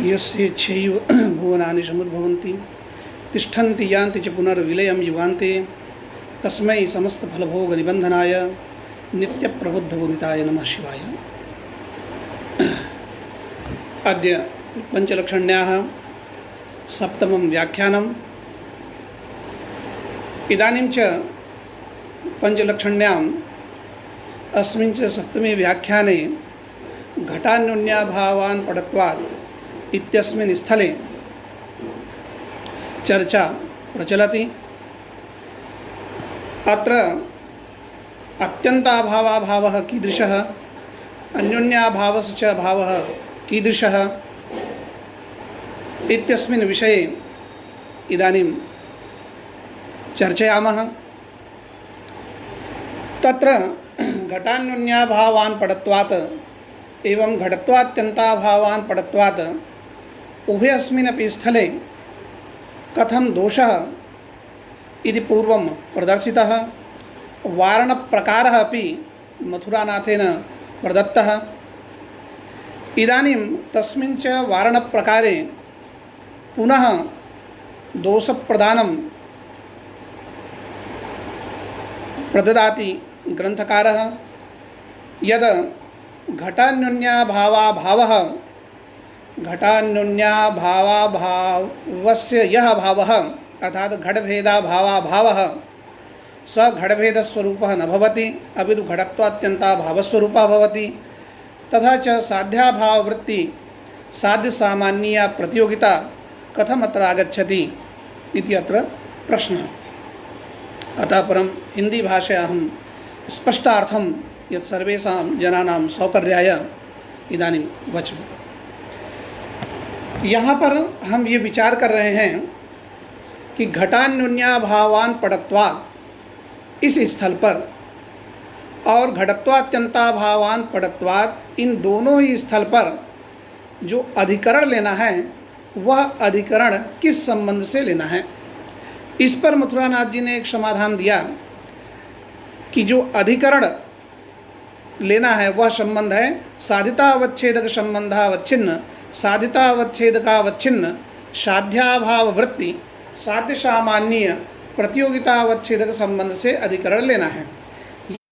यस्येच्छैव भुवनानि समुद्भवन्ति तिष्ठन्ति यान्ति च पुनर्विलयं युगान्ते तस्मै समस्तफलभोगनिबन्धनाय नित्यप्रबुद्धपूरिताय नमः शिवाय। अद्य पञ्चलक्षण्याः सप्तमं व्याख्यानम्। इदानीं च पञ्चलक्षण्याम् अस्मिन् च सप्तमे व्याख्याने घटान्योन्याभावान् पडत्वात् इत्यस्मिन् स्थले चर्चा प्रचलति। अत्र अत्यन्ताभावाभावः कीदृशः, अन्योन्याभावस्य च भावः कीदृशः इत्यस्मिन् विषये इदानीं चर्चयामः। तत्र घटान्योन्याभावान् पडत्वात् एवं घटत्वात्यन्ताभावान् पडत्वात् उभयस्मिन्नपि स्थले कथं दोषः इति पूर्वं प्रदर्शितः। वारणप्रकारः अपि मथुरानाथेन प्रदत्तः। इदानीं तस्मिन् च वारणप्रकारे पुनः दोषप्रदानं प्रददाति ग्रन्थकारः। यद् घटान्योन्याभावाभावः, घटान्योन्याभावाभावस्य यः भावः अर्थात घटभेदाभावाभावः स घटभेदस्वरूपः न भवति, अपितु घटत्वात्यन्ताभावस्वरूपः भवति। तथा च साध्याभाववृत्ति साध्यसामान्या प्रतियोगिता कथम् अत्र आगच्छति इति अत्र प्रश्नः। अतः परं हिंदी भाषया अहं स्पष्टार्थं यत् सर्वेषां जनानां सौकर्याय इदानीं वचामि। यहाँ पर हम ये विचार कर रहे हैं कि घटान्योन्याभावान् पडत्वात् इस स्थल पर और घटत्वात्यन्ताभावान् पडत्वात्, इन दोनों ही स्थल पर जो अधिकरण लेना है वह अधिकरण किस संबंध से लेना है। इस पर मथुरानाथ जी ने एक समाधान दिया कि जो अधिकरण लेना है वह संबंध है साधितावच्छेदक संबंधावच्छिन्न, साधितावच्छेदकावच्छिन्न, साध्याभाव वृत्ति साध्य सामान्य प्रतियोगितावच्छेदक संबंध से अधिकरण लेना है।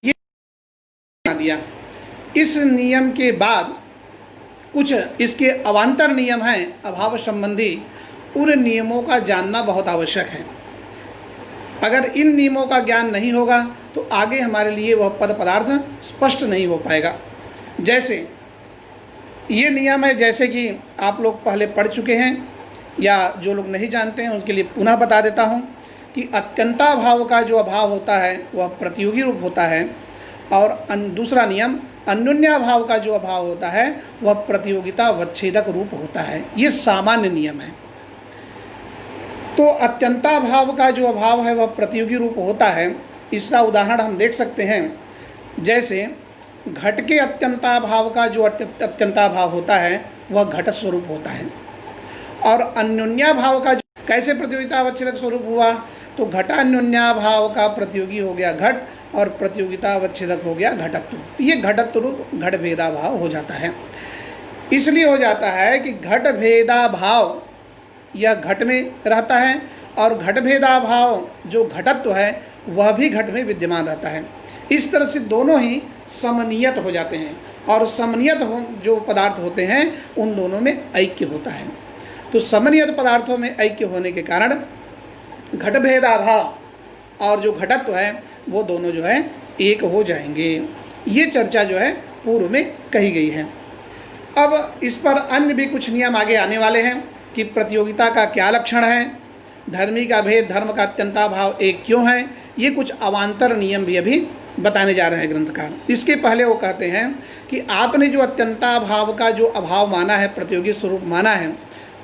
ये दिया। इस नियम के बाद कुछ इसके अवान्तर नियम हैं अभाव संबंधी, उन नियमों का जानना बहुत आवश्यक है। अगर इन नियमों का ज्ञान नहीं होगा तो आगे हमारे लिए वह पद पदार्थ स्पष्ट नहीं हो पाएगा। जैसे ये नियम है, जैसे कि आप लोग पहले पढ़ चुके हैं या जो लोग नहीं जानते हैं उनके लिए पुनः बता देता हूँ कि अत्यंताभाव का जो अभाव होता है वह प्रतियोगी रूप होता है, और दूसरा नियम अन्योन्याभाव का जो अभाव होता है वह प्रतियोगितावच्छेदक रूप होता है। ये सामान्य नियम है। तो अत्यंताभाव का जो अभाव है वह प्रतियोगी रूप होता है। इसका उदाहरण हम देख सकते हैं। जैसे घट के अत्यंताभाव का जो अत्यंताभाव होता है वह घट स्वरूप होता है, और अन्योन्याभाव का कैसे प्रतियोगितावच्छेदक स्वरूप हुआ, तो घटान्योन्याभाव का प्रतियोगी हो गया घट और प्रतियोगितावच्छेदक हो गया घटत्व। ये घटत्व रूप घट भेदाभाव हो जाता है। इसलिए हो जाता है कि घट भेदाभाव यह घट में रहता है और घट भेदाभाव जो घटत्व है वह भी घट में विद्यमान रहता है। इस तरह से दोनों ही समनियत हो जाते हैं, और समनियत जो पदार्थ होते हैं उन दोनों में ऐक्य होता है। तो समनियत पदार्थों में ऐक्य होने के कारण घट भेदाभाव और जो घटत्व है वो दोनों जो है एक हो जाएंगे। ये चर्चा जो है पूर्व में कही गई है। अब इस पर अन्य भी कुछ नियम आगे आने वाले हैं कि प्रतियोगिता का क्या लक्षण है, धर्मी का भेद, धर्म का अत्यंताभाव एक क्यों है। ये कुछ अवान्तर नियम भी अभी बताने जा रहे हैं ग्रंथकार। इसके पहले वो कहते हैं कि आपने जो अत्यंताभाव का जो अभाव माना है, प्रतियोगी स्वरूप माना है,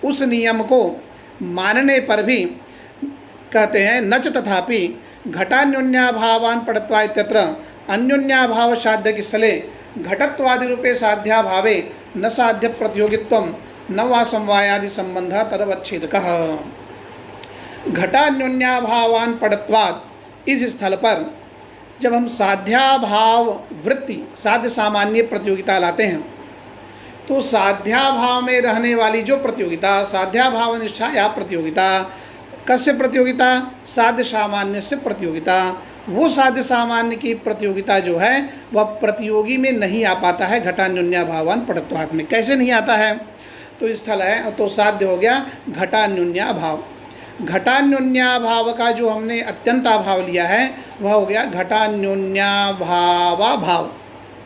उस नियम को मानने पर भी कहते हैं नच तथापि घटान्योन्याभावान् पडत्वा इत्यत्र अन्योन्याभाव साध्य की स्थले घटत्वादि रूपे साध्याभावे न साध्य प्रतियोगित्वं न वा समवायादि संबंध तदवच्छेदकः। घटान्योन्याभावान् पडत्वात् इस स्थल पर जब हम साध्याभाव वृत्ति साध्य सामान्य प्रतियोगिता लाते हैं तो साध्याभाव में रहने वाली जो प्रतियोगिता, साध्याभाव निष्ठा या प्रतियोगिता, कस्य प्रतियोगिता? साध्य सामान्य से प्रतियोगिता। वो साध्य सामान्य की प्रतियोगिता जो है वह प्रतियोगी में नहीं आ पाता है घटान्योन्याभावान पटत्वात् में। कैसे नहीं आता है? तो स्थल है, तो साध्य हो गया घटान्योन्याभाव। घटान्योन्याभाव का जो हमने अत्यंताभाव लिया है वह हो गया घटान्योन्याभावाभाव,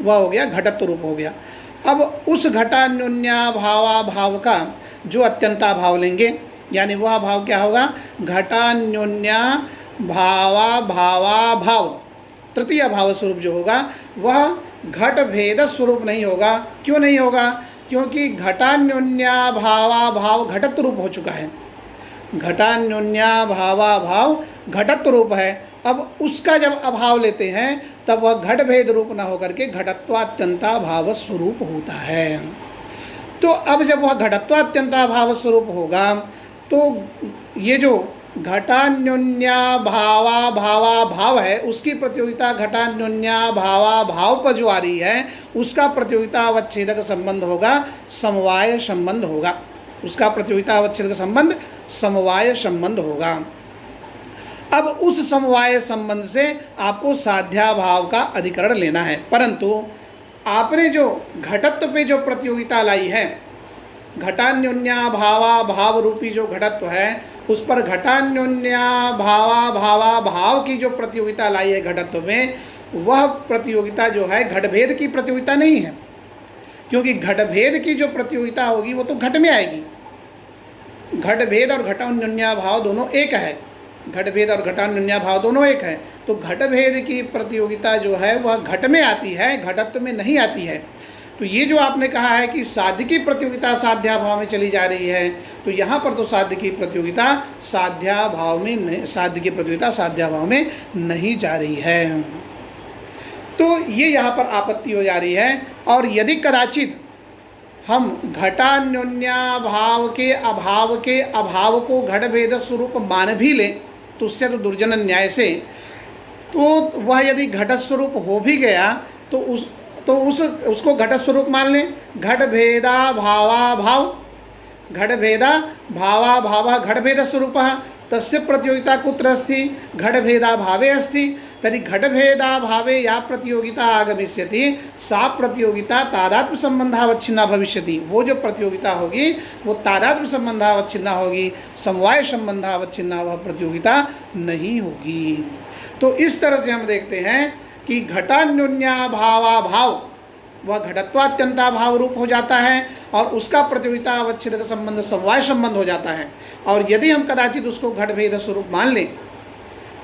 वह हो गया घटत्व रूप हो गया। अब उस घटान्योन्याभावाभाव का जो अत्यंताभाव लेंगे, यानी वह भाव क्या होगा? घटान्योन्याभावाभावाभाव, तृतीय भाव स्वरूप जो होगा वह घट भेद स्वरूप नहीं होगा। क्यों नहीं होगा? क्योंकि घटान्योन्याभावाभाव घटत्व रूप हो चुका है। घटान्योन्याभावाभाव घटत्व रूप है। अब उसका जब अभाव लेते हैं तब वह घट भेद रूप न होकर के घटत्वात्यंताभाव स्वरूप होता है। तो अब जब वह घटत्वात्यंताभाव स्वरूप होगा तो ये जो घटान्योन्याभावाभावाभाव है उसकी प्रतियोगिता घटान्योन्याभावाभाव पर जो आ रही है उसका प्रतियोगिता अवच्छेदक संबंध होगा, समवाय संबंध होगा। उसका प्रतियोगिता अवच्छेदक संबंध समवाय संबंध होगा। अब उस समवाय संबंध से आपको साध्याभाव का अधिकरण लेना है। परंतु आपने जो घटत्व पे जो प्रतियोगिता लाई है, घटान्योन्याभावाभाव रूपी जो घटत्व है उस पर घटान्योन्याभावाभावाभाव की जो प्रतियोगिता लाई है घटत्व में, वह प्रतियोगिता जो है घटभेद की प्रतियोगिता नहीं है। क्योंकि घटभेद की जो प्रतियोगिता होगी वो तो घट में आएगी। घटभेद और घटान्योन्याभाव दोनों एक है, घटभेद और घटान्योन्याभाव दोनों एक है। तो घटभेद की प्रतियोगिता जो है वह घट में आती है, घटत्व में नहीं आती है। तो ये जो आपने कहा है कि साध्य की प्रतियोगिता साध्याभाव में चली जा रही है, तो यहाँ पर तो साध्य की प्रतियोगिता साध्याभाव में नहीं, साध्य की प्रतियोगिता साध्याभाव में नहीं जा रही है। तो ये यहाँ पर आपत्ति हो जा रही है। और यदि कदाचित हम घटान्योन्याभाव के अभाव को घटभेद स्वरूप मान भी लें तो उससे तो दुर्जन न्याय से, तो वह यदि घट स्वरूप हो भी गया तो उसको घट स्वरूप मान लें। घट भेदा भावाभाव, घट भेदा भावाभाव घटभेद स्वरूप तस्य प्रतियोगिता कुत्र अस्ति? घटभेदा भावे अस्ति। तर्हि घटभेदा भावे या प्रतियोगिता आगमिष्यति सा प्रतियोगिता तादात्म्य संबंधावच्छिन्ना भविष्यति। वो जो प्रतियोगिता होगी वो तादात्म्य संबंधावच्छिन्ना होगी, समवाय संबंधावच्छिन्ना वह प्रतियोगिता नहीं होगी। तो इस तरह से हम देखते हैं कि घटान्योन्याभावाभाव वह घटत्वात्यंताभाव रूप हो जाता है और उसका प्रतियोगिता अवच्छेदक संबंध समवाय संबंध हो जाता है। और यदि हम कदाचित उसको घटभेद स्वरूप मान लें,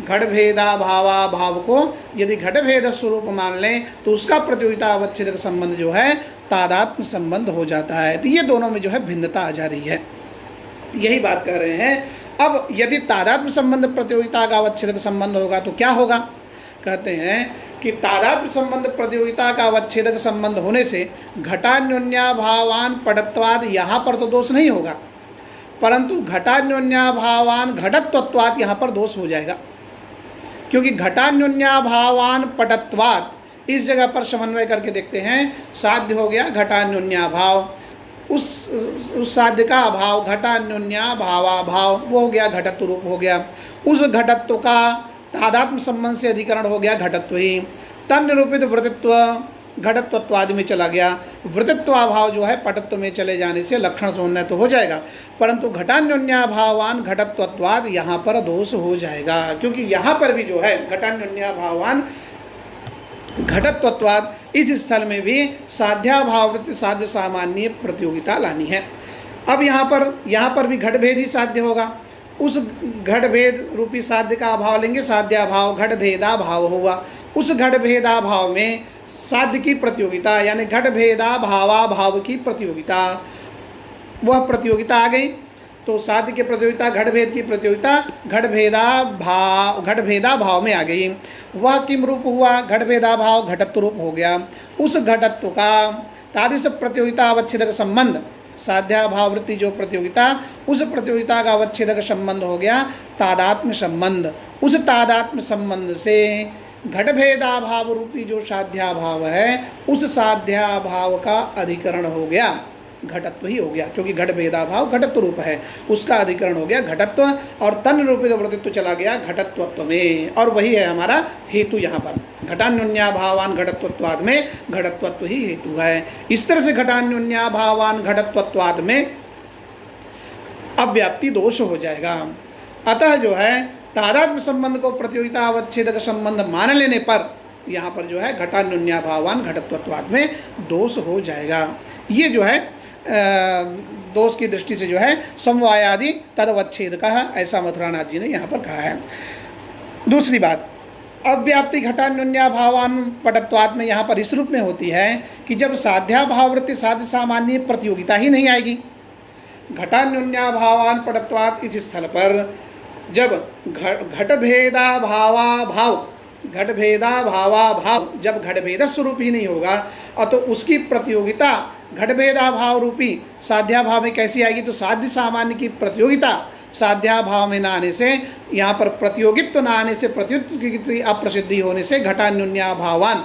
घटभेदाभावाभाव को यदि घटभेद स्वरूप मान लें तो उसका प्रतियोगिता अवच्छेदक संबंध जो है तादात्म्य संबंध हो जाता है। तो ये दोनों में जो है भिन्नता आ जा रही है, यही बात कर रहे हैं। अब यदि तादात्म्य संबंध प्रतियोगिता का अवच्छेदक संबंध होगा तो क्या होगा? कहते हैं कि तादात्म्य संबंध प्रतियोगिता का अवच्छेदक संबंध होने से घटान्योन्याभावान पटत्वाद यहाँ पर तो दोष नहीं होगा, परंतु घटान्योन्याभावान घटत्वत्वाद यहाँ पर दोष हो जाएगा। क्योंकि घटान्योन्याभावान पटत्वाद इस जगह पर समन्वय करके देखते हैं, साध्य हो गया घटान्योन्याभाव, उस साध्य का अभाव घटान्योन्याभावाभाव, वो हो गया घटत्व रूप हो गया। उस घटत्व का तादात्म्य संबंध से अधिकरण हो गया घटत्व ही। तन निरूपित वृत्तित्व घटत्वत्वादि में चला गया। वृत्तित्वाभाव जो है पटत्व में चले जाने से लक्षण शून्य तो हो जाएगा, परंतु घटान्योन्याभावान घटत्वत्वाद यहाँ पर दोष हो जाएगा। क्योंकि यहाँ पर भी जो है घटान्योन्याभावान घटत्वत्वाद, इस स्थल में भी साध्याभाव वृत्ति साध्य सामान्य प्रतियोगिता लानी है। अब यहाँ पर भी घटभेद ही साध्य होगा। उस घटभेद रूपी साध्य का अभाव लेंगे, साध्याभाव घटभेदाभाव होगा। उस घटभेदाभाव में साध्य की प्रतियोगिता यानी घटभेदाभावाभाव की प्रतियोगिता, वह प्रतियोगिता आ गई। तो साध्य की प्रतियोगिता घटभेद की प्रतियोगिता घटभेदाभाव में आ गई। वह किम रूप हुआ? घटभेदाभाव घटत्व रूप हो गया। उस घटत्व का तादृश प्रतियोगिता अवच्छेदक संबंध, साध्याभाव वृत्ति जो प्रतियोगिता, उस प्रतियोगिता का अवच्छेदक संबंध हो गया तादात्म्य संबंध। उस तादात्म्य संबंध से घटभेदाभाव रूपी जो साध्याभाव है उस साध्याभाव का अधिकरण हो गया। घटत्व ही हो गया, क्योंकि घट भेदाभाव घटत्व रूप है, उसका अधिकरण हो गया घटत्व, और तन रूपित वर्तित्व चला गया घटत्वत्व में, और वही है हमारा हेतु यहाँ पर। घटान्योन्याभावान घटत्वत्वाद में घटत्वत्व ही हेतु है। इस तरह से घटान्योन्याभावान घटत्वत्वाद में अव्याप्ति दोष हो जाएगा। अतः जो है तादात्म्य संबंध को प्रतियोगिता अवच्छेदक संबंध मान लेने पर यहाँ पर जो है घटान्योन्याभावान घटत्वत्वाद में दोष हो जाएगा। ये जो है दोष की दृष्टि से जो है समवायादि तदवच्छेद का है, ऐसा मथुरानाथ जी ने यहाँ पर कहा है। दूसरी बात, अव्याप्ति घटान्योन्याभावान पटत्वाद में यहाँ पर इस रूप में होती है कि जब साध्याभाववृत्ति साध्य सामान्य प्रतियोगिता ही नहीं आएगी। घटान्योन्याभावान पटत्वाद इस स्थल पर जब घटभेदा भाव जब घटभेद स्वरूप ही नहीं होगा, और तो उसकी प्रतियोगिता घटभेदा भाव रूपी साध्याभाव में कैसी आएगी? तो साध्य सामान्य की प्रतियोगिता साध्याभाव में न आने से, यहाँ पर प्रतियोगित्व न आने से, प्रतियोगित्व की अप्रसिद्धि होने से घटान्योन्याभावान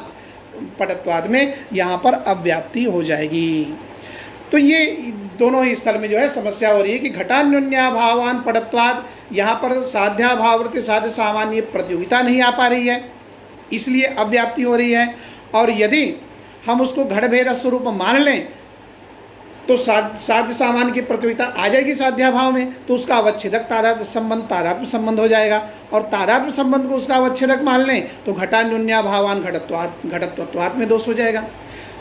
पटत्वाद में यहाँ पर अव्याप्ति हो जाएगी। तो ये दोनों ही स्थल में जो है समस्या हो रही है कि घटान्योन्याभावान पटत्वाद, यहाँ पर साध्याभाववृत्ति साध्य सामान्य प्रतियोगिता नहीं आ पा रही है, इसलिए अव्याप्ति हो रही है। और यदि हम उसको घटभेद स्वरूप मान लें तो साध्य सामान्य की प्रतियोगिता आ जाएगी साध्याभाव में, तो उसका अवच्छेदक तादात्म्य संबंध हो जाएगा, और तादात्म्य संबंध को उसका अवच्छेदक मान लें तो घटान्योन्याभावान घटत्वत्वाद में दोष हो जाएगा।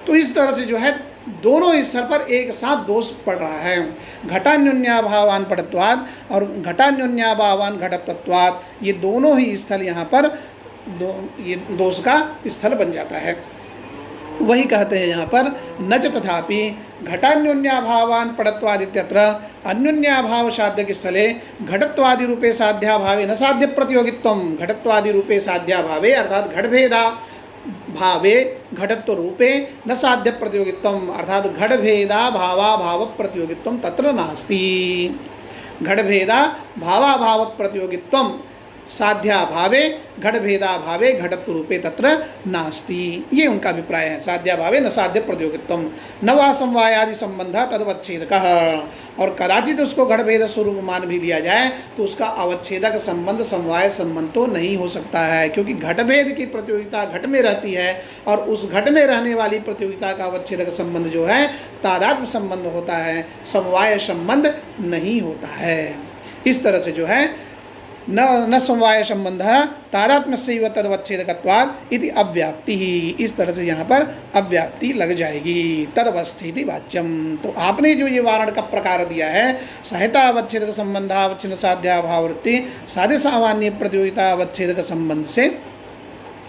तो इस तरह से जो है दोनों स्तर पर एक साथ दोष पड़ रहा है। घटान्योन्याभावान पटत्वाद और घटान्योन्याभावान घटत्वत्वाद, ये दोनों ही स्थल यहाँ पर ये दोष का स्थल बन जाता है। वही कहते हैं यहाँ पर न च तथापि घटान्योन्याभावान पटत्वाद इत्यत्र अन्योन्याभाव साध्य स्थले घटत्वादि रूपे साध्याभावे न साध्य प्रतियोगित्वम। घटत्वादि रूपे साध्याभावे अर्थात घटभेदा भावे घटत्व रूपे न साध्य प्रतियोगित्वम, अर्थात घटभेदा भावाभाव प्रतियोगित्वम तत्र नास्ति। घटभेदा भावाभाव प्रतियोगित्वम साध्याभावे घटभेदाभावे घटत्व रूपे तत्र नास्ति, ये उनका अभिप्राय है। साध्याभावे न साध्य प्रतियोगित्वम न वा समवायादि संबंध तदवच्छेदकः, और कदाचित उसको घटभेद स्वरूप मान भी लिया जाए तो उसका अवच्छेदक संबंध समवाय संबंध तो नहीं हो सकता है, क्योंकि घटभेद की प्रतियोगिता घट में रहती है और उस घट में रहने वाली प्रतियोगिता का अवच्छेदक संबंध जो है तादात्म्य संबंध होता है, समवाय संबंध नहीं होता है। इस तरह से जो है न समवाय संबंध तादात्म्यस्यैव तदवच्छेदकत्वात् इति अव्याप्ति ही, इस तरह से यहाँ पर अव्याप्ति लग जाएगी। तदवस्थिति वाच्यम, तो आपने जो ये वारण का प्रकार दिया है सहायता अवच्छेदक संबंध अवच्छिन्न साध्याभाववृत्ति साध्य सामान्य प्रतियोगिता अवच्छेदक संबंध से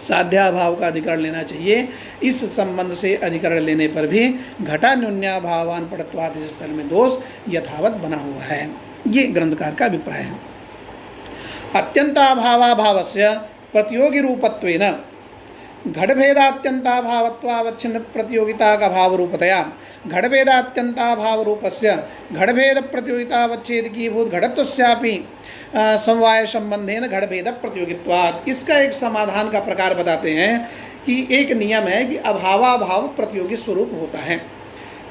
साध्याभाव का अधिकरण लेना चाहिए। इस संबंध से अधिकरण लेने पर भी घटान्योन्याभावान पटत्वाद इस स्थल में दोष यथावत बना हुआ है, ये ग्रंथकार का अभिप्राय है। अत्यंताभावाभावस्य प्रतियोगी रूपत्वेन घटभेदात्यंताभावत्वावच्छिन्न प्रतियोगिता का भाव रूपतया घटभेदात्यंताभाव रूपस्य घटभेद प्रतियोगितावच्छेदकी भूत घटत्वस्यापि समवाय संबंधेन घटभेद प्रतियोगित्वात्। इसका एक समाधान का प्रकार बताते हैं कि एक नियम है कि अभावाभाव प्रतियोगी स्वरूप होता है।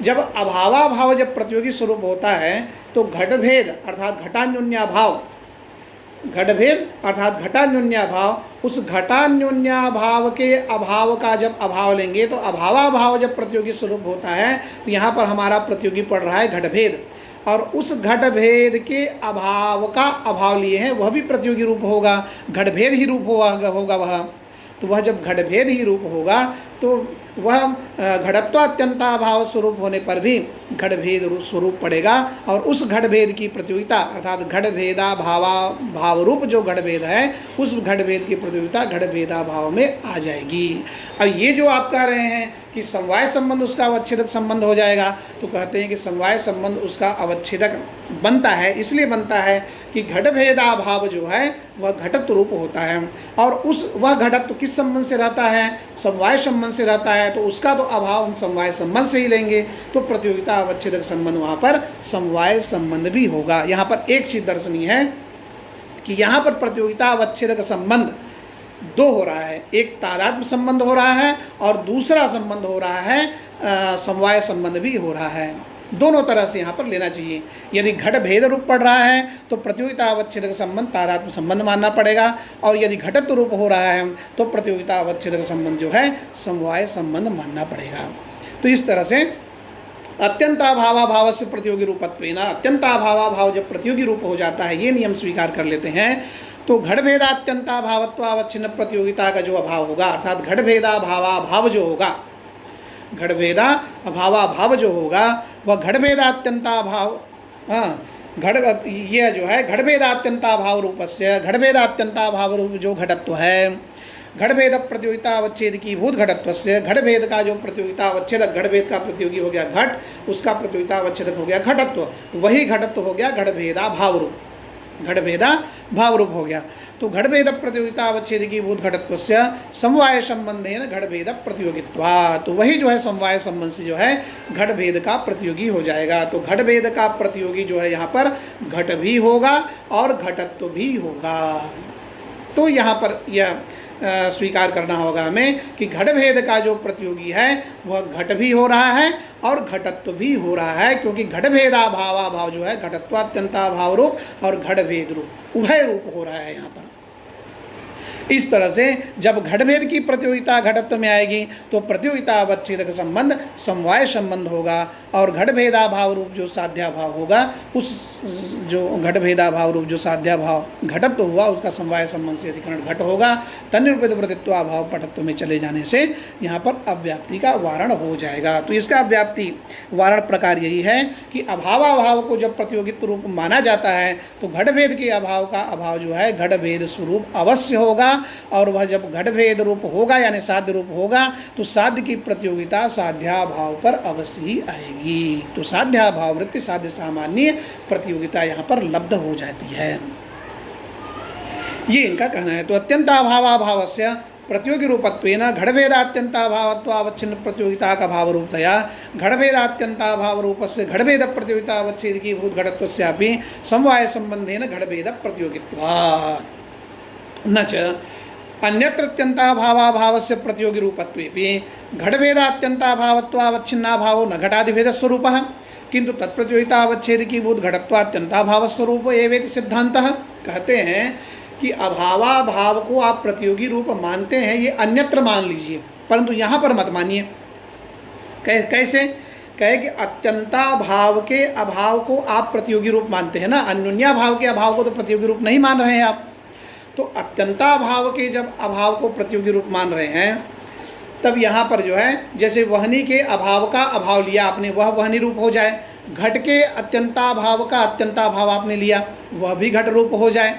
जब अभावाभाव जब प्रतियोगी स्वरूप होता है तो घटभेद अर्थात घटान्योन्याभाव, घटभेद अर्थात घटान्योन्याभाव, उस घटान्योन्याभाव के अभाव का जब अभाव लेंगे तो अभावाभाव जब प्रतियोगी स्वरूप होता है तो यहाँ पर हमारा प्रतियोगी पड़ रहा है घटभेद, और उस घटभेद के अभाव का अभाव लिए हैं वह भी प्रतियोगी रूप होगा, घटभेद ही रूप होगा वह। तो वह जब घटभेद ही रूप होगा तो वह घटत्वात्यंताभाव स्वरूप होने पर भी घटभेद स्वरूप पड़ेगा, और उस घटभेद की प्रतियोगिता अर्थात घटभेदा भाव रूप जो घटभेद है उस घटभेद की प्रतियोगिता घटभेदा भाव में आ जाएगी। अब ये जो आप कह रहे हैं कि समवाय संबंध उसका अवच्छेदक संबंध हो जाएगा, तो कहते हैं कि समवाय संबंध उसका अवच्छेदक बनता है, इसलिए बनता है कि घटभेदा भाव जो है वह घटत्व रूप होता है, और उस वह घटत्व किस संबंध से रहता है? समवाय संबंध से रहता है, तो उसका तो अभाव हम समवाय संबंध से ही लेंगे, तो प्रतियोगिता अवच्छेदक संबंध वहाँ पर समवाय संबंध भी होगा। यहाँ पर एक चीज दर्शनीय है कि यहाँ पर प्रतियोगिता अवच्छेदक संबंध दो हो रहा है, एक तादात्म्य संबंध हो रहा है और दूसरा संबंध हो रहा है समवाय संबंध भी हो रहा है। दोनों तरह से यहाँ पर लेना चाहिए। यदि घट भेद रूप पड़ रहा है तो प्रतियोगिता अवच्छेदक संबंध तादात्म्य संबंध मानना पड़ेगा, और यदि घटत्व रूप हो रहा है तो प्रतियोगिता अवच्छेदक संबंध जो है समवाय संबंध मानना पड़ेगा। तो इस तरह से अत्यंताभावाभाव से प्रतियोगी रूपत्वेन, अत्यंताभावाभाव जब प्रतियोगी रूप हो जाता है, ये नियम स्वीकार कर लेते हैं, तो घटभेदात्यंताभावत्वावच्छिन्न प्रतियोगिता का जो अभाव होगा, अर्थात घटभेदाभावाभाव जो होगा, घटभेदा अभावाभाव जो होगा वह घटभेदात्यंताभाव, ये जो है घटभेदात्यंताभाव रूपस्य, घटभेदात्यंताभाव रूप जो घटत्व है, घटभेद प्रतियोगिता अवच्छेद की भूत घटत्व से, घटभेद का जो प्रतियोगिता अवच्छेदक, घटभेद का प्रतियोगी हो गया घट, उसका प्रतियोगिता अवच्छेदक हो गया घटत्व, वही घटत्व हो गया घटभेदा भाव रूप, घटभेदा भाव रूप हो गया। तो घटभेद प्रतियोगिता अवच्छेद की भूत घटत्व से समवाय संबंधेन घटभेद प्रतियोगित्वा, तो वही जो है समवाय संबंध से जो है घटभेद का प्रतियोगी हो जाएगा। तो घटभेद का प्रतियोगी जो है यहाँ पर घट भी होगा और घटत्व भी होगा। तो यहाँ पर यह स्वीकार करना होगा हमें कि घटभेद का जो प्रतियोगी है वह घट भी हो रहा है और घटत्व भी हो रहा है, क्योंकि घटभेदाभावाभाव जो है घटत्वात्यंताभाव रूप और घटभेद रूप उभय रूप हो रहा है यहाँ पर। इस तरह से जब घटभेद की प्रतियोगिता घटत्व में आएगी तो प्रतियोगिता अवच्छेदक संबंध समवाय संबंध होगा, और घटभेदाभाव रूप जो साध्याभाव होगा, उस जो घटभेदाभाव रूप जो साध्याभाव घटत्व हुआ उसका समवाय संबंध से अधिकरण घट होगा। तन्निरूपित प्रतित्वाभाव पटत्व में चले जाने से यहाँ पर अव्याप्ति का वारण हो जाएगा। तो इसका अव्याप्ति वारण प्रकार यही है कि अभावाभाव को जब प्रतियोगित्व रूप माना जाता है तो घटभेद के अभाव का अभाव जो है घटभेद स्वरूप अवश्य होगा, और वह जब घटभेद रूप होगा यानी साध्य रूप होगा तो साध्य की प्रतियोगिता साध्याभाव पर अवश्य ही आएगी। तो साध्याभाव वृत्ति साध्य सामान्य प्रतियोगिता यहाँ पर लब्ध हो जाती है, ये इनका कहना है। तो अत्यंताभावाभाव से प्रतियोगी रूपत्वेन घटभेदात्यंताभावत्वावच्छिन्न प्रतियोगिता का भाव रूपतया घटभेदात्यंताभाव रूप से घटभेद प्रतियोगिता अवच्छेद की भूत घटत्वस्यापि समवाय संबंधेन घटभेद प्रतियोगित्वात् न च अन्यत्रत्यंताभावाभाव से प्रतियोगी रूपत्वेपि घटभेदात्यंताभावत्वावच्छिन्नाभावो न घटादिभेद स्वरूप, किंतु तत्प्रतियोगिता अवच्छेद की भूत घटत्वात्यंताभाव स्वरूप एवेति सिद्धांतः। कहते हैं कि अभावाभाव को आप प्रतियोगी रूप मानते हैं, ये अन्यत्र मान लीजिए, परंतु यहाँ पर मत मानिए। कैसे? कहे कि अत्यंताभाव के अभाव को आप प्रतियोगी रूप मानते हैं ना, अन्योन्याभाव के अभाव को तो प्रतियोगी रूप नहीं मान रहे हैं आप। तो अत्यंताभाव के जब अभाव को प्रतियोगी रूप मान रहे हैं तब यहाँ पर जो है जैसे वहनी के अभाव का अभाव लिया आपने, वह वहनी रूप हो जाए, घट के अत्यंताभाव का अत्यंताभाव आपने लिया, वह भी घट रूप हो जाए।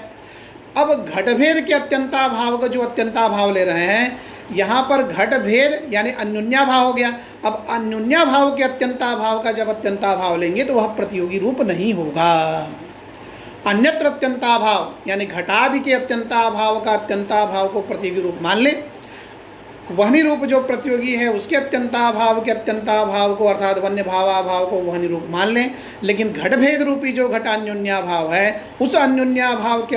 अब घटभेद के अत्यंताभाव का जो अत्यंताभाव ले रहे हैं यहाँ पर घटभेद यानी अन्योन्याभाव हो गया। अब अन्योन्याभाव के अत्यंताभाव का जब अत्यंताभाव लेंगे तो वह प्रतियोगी रूप नहीं होगा। अन्यत्र अत्यंताभाव यानी घटादि के अत्यंताभाव का अत्यंताभाव को प्रतियोगी रूप मान ले, वहनी रूप जो प्रतियोगी है उसके अत्यंताभाव के अत्यंताभाव को अर्थात वन्य भावाभाव को वहनी रूप मान लें, लेकिन घटभेद रूपी जो घटान्योन्याभाव है उस अन्योन्याभाव के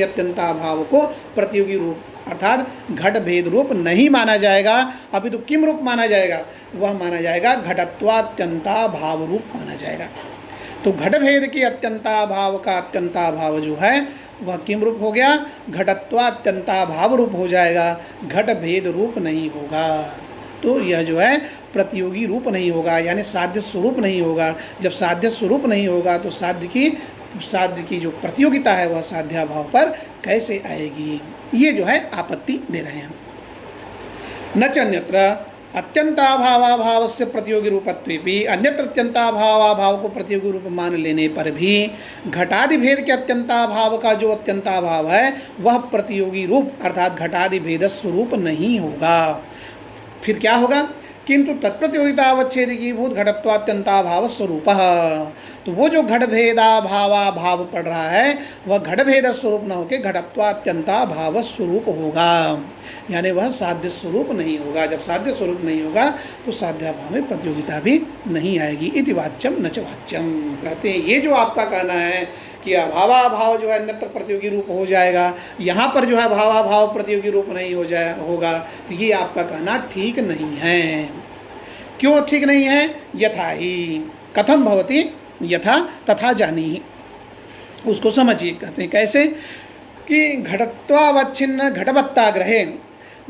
अत्यंताभाव को प्रतियोगी रूप अर्थात घट भेद रूप नहीं माना जाएगा। अभी तो किम रूप माना जाएगा? वह माना जाएगा घटत्वात्यंताभाव रूप माना जाएगा। तो घट भेद के अत्यंताभाव का अत्यंताभाव जो है वह किम रूप हो गया? घटत्वात्यंताभाव रूप हो जाएगा, घट भेद रूप नहीं होगा। तो यह जो है प्रतियोगी रूप नहीं होगा, यानी साध्य स्वरूप नहीं होगा। जब साध्य स्वरूप नहीं होगा तो साध्य की जो प्रतियोगिता है वह साध्याभाव पर कैसे आएगी? ये जो है आपत्ति दे रहे हैं। न च अन्यत्र अत्यंताभावाभाव से प्रतियोगी रूपत्वेपि, अन्यत्र अत्यंताभावाभाव को प्रतियोगी रूप मान लेने पर भी घटादि भेद के अत्यंताभाव का जो अत्यंताभाव है वह प्रतियोगी रूप अर्थात घटादि भेद स्वरूप नहीं होगा। फिर क्या होगा? किंतु तत्प्रतियोगिता अवच्छेदी भूत घटत्वात्यंताभाव स्वरूप। तो वो जो घट भेदाभावाभाव पड़ रहा है वह घट भेद स्वरूप न होकर घटत्वात्यंताभाव स्वरूप होगा, यानी वह साध्य स्वरूप नहीं होगा। जब साध्य स्वरूप नहीं होगा तो साध्याभाव में प्रतियोगिता भी नहीं आएगी। इति वाच्यम न च वाच्यम। कहते हैं ये जो आपका कहना है कि अभावाभाव जो है अन्यत्र प्रतियोगी रूप हो जाएगा, यहाँ पर जो है भावाभाव प्रतियोगी रूप नहीं होगा, तो ये आपका कहना ठीक नहीं है। क्यों ठीक नहीं है? यथा ही, कथम भवति, यथा तथा जानी, उसको समझिए। कहते हैं कैसे कि घटत्वावच्छिन्न घटवत्ताग्रहे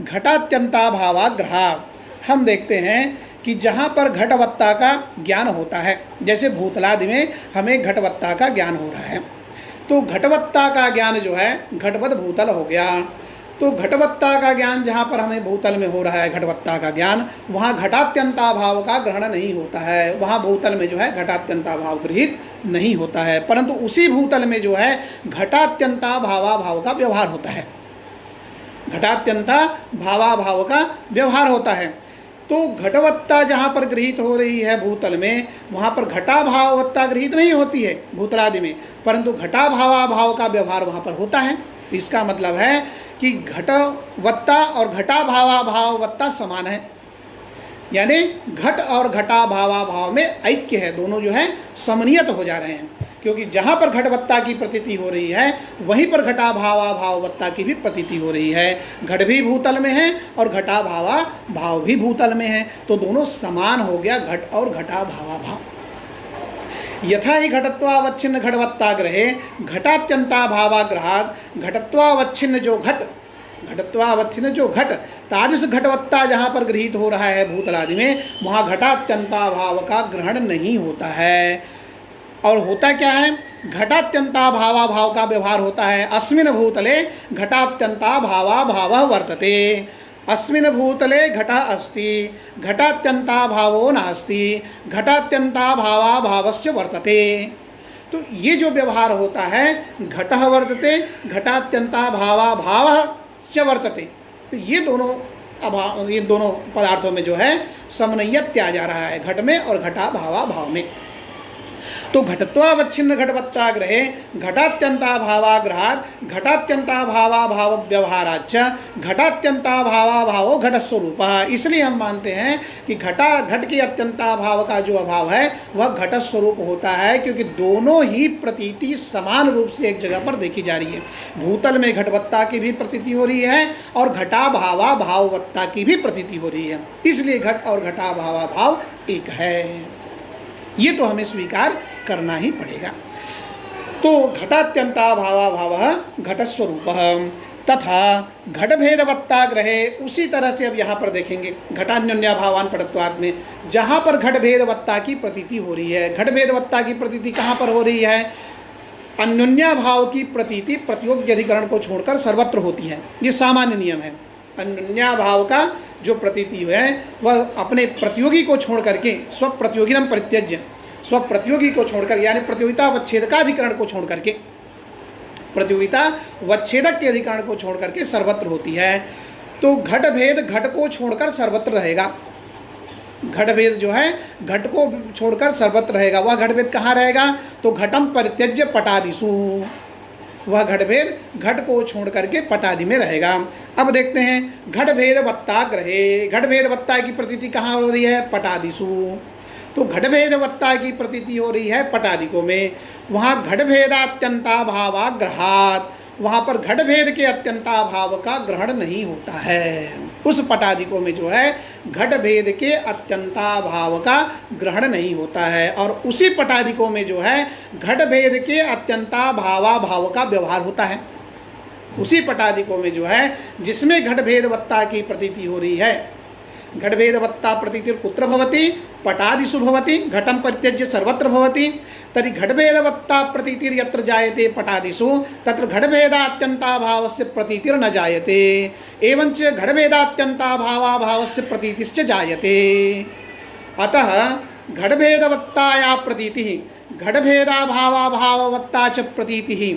घटात्यंताभावाग्रहा। हम देखते हैं कि जहाँ पर घटवत्ता का ज्ञान होता है, जैसे भूतलादि में हमें घटवत्ता का ज्ञान हो रहा है, तो घटवत्ता का ज्ञान जो है घटवत भूतल हो गया। तो घटवत्ता का ज्ञान जहाँ पर हमें भूतल में हो रहा है, घटवत्ता का ज्ञान, वहाँ घटात्यंताभाव का ग्रहण नहीं होता है, वहाँ भूतल में जो है घटात्यंताभाव गृहीत नहीं होता है, परंतु उसी भूतल में जो है घटात्यंताभावाभाव का व्यवहार होता है, घटात्यंता भावाभाव का व्यवहार होता है। तो घटवत्ता जहाँ पर गृहीत हो रही है भूतल में, वहाँ पर घटाभाववत्ता गृहीत नहीं होती है भूतलादि में, परंतु घटाभावाभाव का व्यवहार वहाँ पर होता है। इसका मतलब है कि घटवत्ता और घटाभावाभाववत्ता समान है, यानी घट और घटाभावाभाव में ऐक्य है, दोनों जो है समनियत हो जा रहे हैं, क्योंकि जहाँ पर घटवत्ता की प्रतीति हो रही है वहीं पर घटाभावाभाववत्ता की भी प्रतीति हो रही है। घट भी भूतल में है और घटाभावाभाव भी भूतल में है, तो दोनों समान हो गया, घट और घटाभावाभाव। यथा ही घटत्वावच्छिन्न घटवत्ताग्रहे घटात्यंताभावाग्रहात् घटत्वावच्छिन्न जो घट, घटत्वावच्छिन्न जो घट, तादृश घटवत्ता जहाँ पर गृहीत हो रहा है भूतलादि में, वहाँ घटात्यंताभाव का ग्रहण नहीं होता है। और होता क्या है? घटात्यंताभावाभाव का व्यवहार होता है। अस्मिन् भूतले घटात्यंताभावाभावः वर्तते, अस्मिन् भूतले घटः अस्ति, घटात्यंताभावो नास्ति, घटात्यंताभावाभावश्च वर्तते। तो ये जो व्यवहार होता है, घटः वर्तते, घटात्यंताभावाभावश्च वर्तते, तो ये दोनों पदार्थों में जो है समन्वयत्य आ जा रहा है, घट में और घटाभावाभाव में। तो घटत्वावच्छिन्न घटवत्ताग्रहे घटात्यंताभावाग्रहात् घटात्यंताभावाभाव व्यवहाराच्च घटात्यंताभावाभावो घटस्वरूपः। इसलिए हम मानते हैं कि घट के अत्यंताभाव का जो अभाव है वह घटस्वरूप होता है, क्योंकि दोनों ही प्रतीति समान रूप से एक जगह पर देखी जा रही है। भूतल में घटवत्ता की भी प्रतीति हो रही है और घटाभावाभाववत्ता की भी प्रतीति हो रही है, इसलिए घट और घटाभावाभाव एक है। ये तो हमें स्वीकार करना ही पड़ेगा। तो घटात्यंताभावाभावः घटस्वरूपः तथा घटभेदवत्ताग्रहे, उसी तरह से अब यहाँ पर देखेंगे घटान्योन्याभावान पटत्वात् में, जहाँ पर घटभेदवत्ता की प्रतीति हो रही है। घटभेदवत्ता की प्रतीति कहाँ पर हो रही है? अन्योन्याभाव की प्रतीति प्रतियोगी अधिकरण को छोड़कर सर्वत्र होती है, ये सामान्य नियम है। अन्योन्याभाव का जो प्रतीति है वह अपने प्रतियोगी को छोड़ करके, स्वप्रतियोगिनम परित्यज्य, स्वप्रतियोगी को छोड़कर, यानी प्रतियोगिता वच्छेदक अधिकरण को छोड़ करके, प्रतियोगिता वच्छेदक के अधिकरण को छोड़ करके सर्वत्र होती है। तो घट भेद घट को छोड़कर सर्वत्र रहेगा, घट भेद जो है घट को छोड़कर सर्वत्र रहेगा। वह घट भेद कहाँ रहेगा? तो घटम परित्यज्य पटादिषु, वह घटभेद घट को छोड़ करके पटादि में रहेगा। अब देखते हैं घटभेदवत्ताग्रहे, घटभेदवत्ता की प्रतीति कहाँ हो रही है? पटादिषु। तो घटभेदवत्ता की प्रतीति हो रही है पटादिकों में, वहाँ घटभेदात्यंताभावाग्रहात्, वहाँ पर घटभेद के अत्यंताभाव का ग्रहण नहीं होता है। उस पटादिकों में जो है घटभेद के अत्यंताभाव का ग्रहण नहीं होता है, और उसी पटादिकों में जो है घटभेद के अत्यंताभावाभाव का व्यवहार होता है। उसी पटादिकों में जो है जिसमें घटभेदवत्ता की प्रतीति हो रही है, घटभेदवत्ता प्रतीति कुत्र भवति? पटादिषु भवति, घटम परित्यज्य सर्वत्र भवति। तर्हि घटभेदवत्ता प्रतीतिर् यत्र जायते पटादिषु तत्र घटभेदात्यंताभावस्य प्रतीतिर्न जायते, एवंच घटभेदात्यंताभावाभावस्य प्रतीतिश्च जायते। अतः घटभेदवत्ताया प्रतीतिः घटभेदाभावाभाववत्ता च प्रतीतिः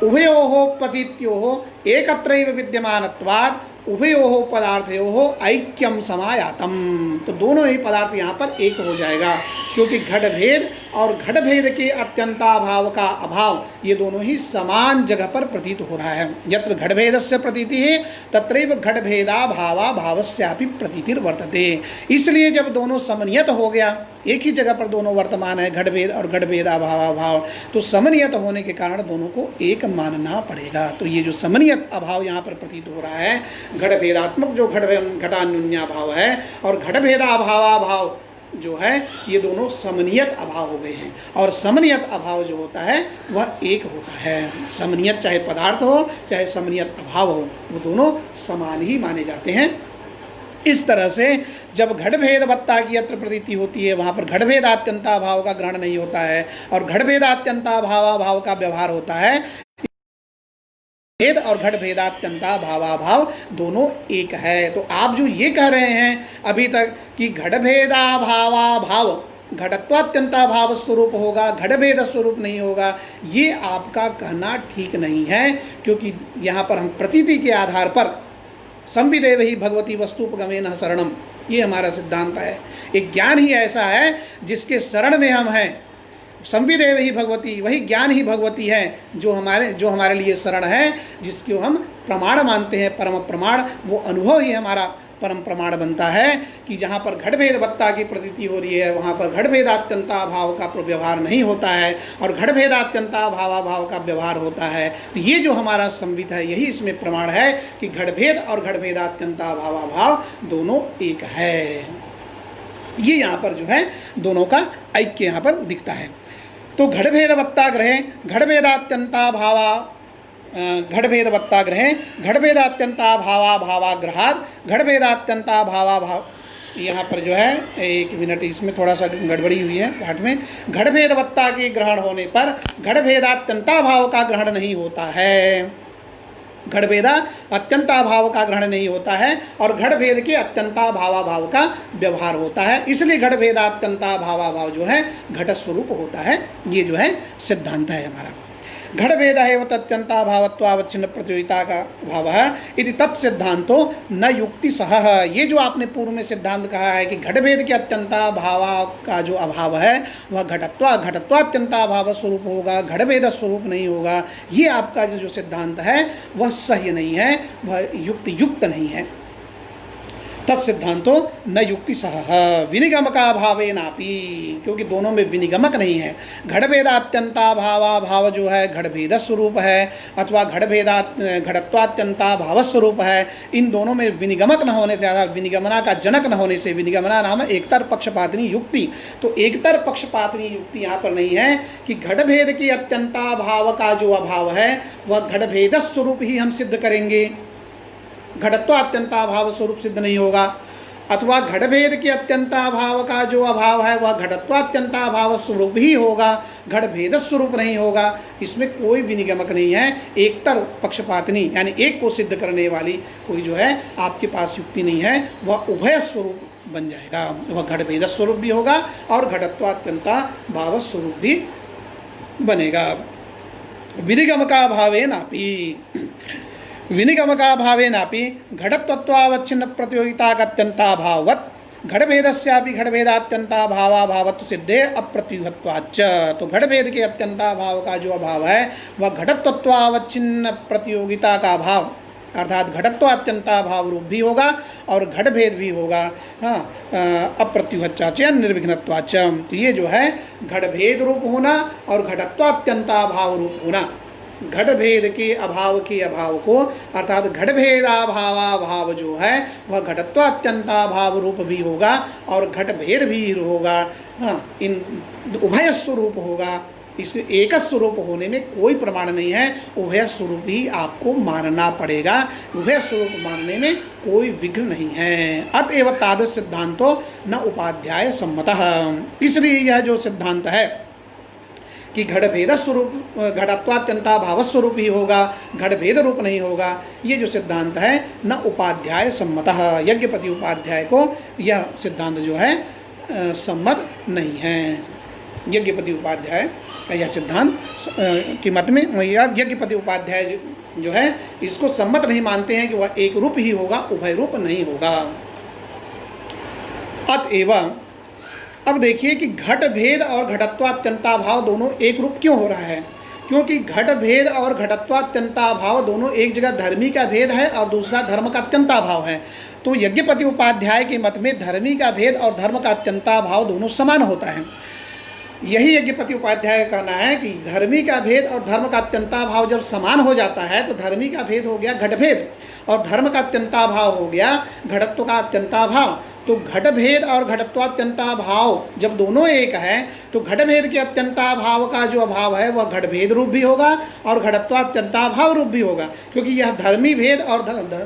उभयोः प्रतीत्योः एकत्रैव विद्यमानत्वात् उभयोः पदार्थयोः ऐक्यम समायातम। तो दोनों ही पदार्थ यहाँ पर एक हो जाएगा, क्योंकि घटभेद और घट भेद के अत्यंताभाव का अभाव, ये दोनों ही समान जगह पर प्रतीत हो रहा है। यत्र घट भेदस्य प्रतीति है तत्रैव घट भेदाभावा भावस्यापि प्रतीतिर वर्तते। इसलिए जब दोनों समन्वित हो गया, एक ही जगह पर दोनों वर्तमान है, घट भेद और घट भेदाभावा भाव, तो समन्वित होने के कारण दोनों को एक मानना पड़ेगा। तो ये जो समन्वित अभाव यहाँ पर प्रतीत हो रहा है, घट भेदात्मक जो घटान्योन्या भाव है और घट भेदाभावा भाव जो है, ये दोनों समन्वित अभाव हो गए हैं। और समन्वित अभाव जो होता है वह एक होता है। समन्वित चाहे पदार्थ हो चाहे समन्वित अभाव हो, वो दोनों समान ही माने जाते हैं। इस तरह से जब घट भेदवत्ता की यत्र प्रतीति होती है, वहाँ पर घट भेदात्यंता भाव का ग्रहण नहीं होता है और घट भेदात्यंता भाव का व्यवहार होता है। भेद और घट भेदात्यंता भावाभाव दोनों एक है। तो आप जो ये कह रहे हैं अभी तक कि घट भेदा भावाभाव घटत्वात्यंता भाव स्वरूप होगा, घट भेद स्वरूप नहीं होगा, ये आपका कहना ठीक नहीं है। क्योंकि यहाँ पर हम प्रतीति के आधार पर संविदेव ही भगवती वस्तुपगमेन शरणम, ये हमारा सिद्धांत है। एक ज्ञान ही ऐसा है जिसके शरण में हम हैं। संविदेव ही भगवती, वही ज्ञान ही भगवती है जो हमारे लिए शरण है, जिसको हम प्रमाण मानते हैं, परम प्रमाण। वो अनुभव ही हमारा परम प्रमाण बनता है कि जहाँ पर घट भेदवत्ता की प्रतीति हो रही है वहाँ पर घट भेदात्यंता भाव का व्यवहार नहीं होता है और घट भेदात्यंता भावाभाव का व्यवहार होता है। तो ये जो हमारा संवित है, यही इसमें प्रमाण है कि घट भेद और घट भेदात्यंता भावाभाव दोनों एक है। ये यहाँ पर जो है दोनों का ऐक्य यहाँ पर दिखता है। तो घट भेदवत्ता ग्रहे घट भेदात्यंता भावा घट भेदवत्ता ग्रहे घट भेदात्यंता भावा भावाग्रहाद घट भेदात्यंता भावा भाव, यहाँ पर जो है एक मिनट, इसमें थोड़ा सा गड़बड़ी हुई है पाठ में। घट भेदवत्ता के ग्रहण होने पर घट भेदात्यंता भाव का ग्रहण नहीं होता है, घट भेदा अत्यंता भाव का ग्रहण नहीं होता है और घट भेद के अत्यंता भावाभाव का व्यवहार होता है। इसलिए घट भेदात्यंता भावाभाव जो है घट स्वरूप होता है। ये जो है सिद्धांत है हमारा। घट भेद है तत्यंता भावत्वावच्छिन्न प्रतियोगिता का भाव है इति तत्सिद्धांतो न युक्ति सह। ये जो आपने पूर्व में सिद्धांत कहा है कि घट भेद के अत्यंता भावा का जो अभाव है वह घटत्वात्यंता भाव स्वरूप होगा, घट भेद स्वरूप नहीं होगा, ये आपका जो सिद्धांत है वह सही नहीं है, वह युक्त नहीं है। तत्सिद्धांतो न युक्ति सह विनिगम का भावे नापी, क्योंकि दोनों में विनिगमक नहीं है। घट भेदात्यंता भावा भाव जो है घट भेद स्वरूप है अथवा घटत्वात्यंता भाव स्वरूप है, इन दोनों में विनिगमक न होने से, विनिगमना का जनक न होने से, विनिगमना नाम एकतर पक्षपातनी युक्ति, तो एकतर पक्षपातनी युक्ति यहाँ पर नहीं है कि घट भेद की अत्यंता भाव का जो अभाव है वह घट भेद स्वरूप ही हम सिद्ध करेंगे, घटत्व अत्यंता भाव स्वरूप सिद्ध नहीं होगा। अथवा घट भेद के अत्यंता भाव का जो अभाव है वह घटत्व अत्यंता भाव स्वरूप ही होगा, घट भेद स्वरूप नहीं होगा। इसमें कोई विनिगमक नहीं है, एकतर पक्षपातनी यानी एक को सिद्ध करने वाली कोई जो है आपके पास युक्ति नहीं है, वह उभय स्वरूप बन जाएगा। वह घट भेद स्वरूप भी होगा और घटत्वात्यंता भाव स्वरूप भी बनेगा। विनिगम का भावे नापी, विनिगम का भावे नापि घटत्वत्वावच्छिन्न प्रतियोगिता का अत्यंता भाववत् घट भेदस्यापि घट भेदात्यंता भावाभावत्व सिद्धे अप्रतिहत्वाच्च। तो घट भेद के अत्यंता भाव का जो अभाव है वह घटत्वत्वावच्छिन्न प्रतियोगिता का भाव अर्थात घटत्वात्यंता भाव रूप भी होगा और घट भेद भी होगा। हाँ, अप्रत्युहत्वाच्च निर्विघ्नत्वाच्च। तो ये जो है घट भेद रूप होना और घटत्वात्यंता भाव रूप होना, घट भेद के अभाव को अर्थात घट भेदाभावा भाव जो है वह घटत्वात्यंता भाव रूप भी होगा और घट भेद भी होगा। हाँ, इन उभय स्वरूप होगा। इस एक स्वरूप होने में कोई प्रमाण नहीं है, उभय स्वरूप ही आपको मानना पड़ेगा। उभय स्वरूप मानने में कोई विघ्न नहीं है। अतएव तादृश सिद्धांतो न उपाध्याय सम्मतः। इसलिए यह जो सिद्धांत है कि घट भेद स्वरूप घटत्वात्यंता भाव स्वरूप ही होगा, घट भेद रूप नहीं होगा, ये जो सिद्धांत है न उपाध्याय सम्मतः, यज्ञपति उपाध्याय को यह सिद्धांत जो है सम्मत नहीं है। यज्ञपति उपाध्याय का यह सिद्धांत की मत में यज्ञपति उपाध्याय जो है इसको सम्मत नहीं मानते हैं कि वह एक रूप ही होगा, उभय रूप नहीं होगा। अतएव अब देखिए कि घट भेद और घटत्वात्यंता भाव दोनों एक रूप क्यों हो रहा है? क्योंकि घट भेद और घटत्वात्यंता भाव दोनों एक जगह धर्मी का भेद है और दूसरा धर्म का अत्यंता भाव है। तो यज्ञपति उपाध्याय के मत में धर्मी का भेद और धर्म का अत्यंता भाव दोनों समान होता है। यही यज्ञपति उपाध्याय का कहना है कि धर्मी का भेद और धर्म का अत्यंता भाव जब समान हो जाता है तो धर्मी का भेद हो गया घट भेद और धर्म का अत्यंता भाव हो गया घटत्व का अत्यंता भाव। तो घट भेद और घटत्वात्यंता भाव जब दोनों एक है तो घट भेद के अत्यंता भाव का जो अभाव है वह घट भेद रूप भी होगा और घटत्वात्यंता भाव रूप भी होगा, क्योंकि यह धर्मी भेद और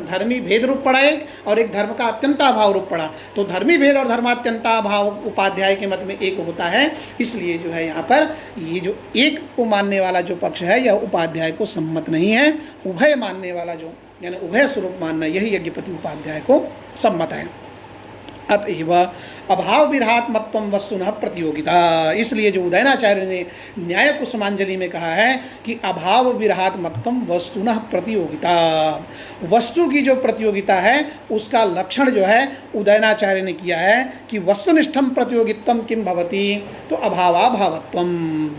धर्मी भेद रूप पड़ा एक और एक धर्म का अत्यंता भाव रूप पड़ा। तो धर्मी भेद और धर्मात्यंता भाव उपाध्याय के मत में एक होता है। इसलिए जो है यहाँ पर ये जो एक को मानने वाला जो पक्ष है यह उपाध्याय को सम्मत नहीं है। उभय मानने वाला जो यानी उभय स्वरूप मानना यही यज्ञपति उपाध्याय को सम्मत है। अतएव अभाव विरहात्मत्व वस्तुनः प्रतियोगिता, इसलिए जो उदयनाचार्य ने न्याय कुसुमांजलि में कहा है कि अभाव विरहात्मत्व वस्तुनः प्रतियोगिता, वस्तु की जो प्रतियोगिता है उसका लक्षण जो है उदयनाचार्य ने किया है कि वस्तुनिष्ठम प्रतियोगित्वम किम भवति, तो अभावाभावत्वम।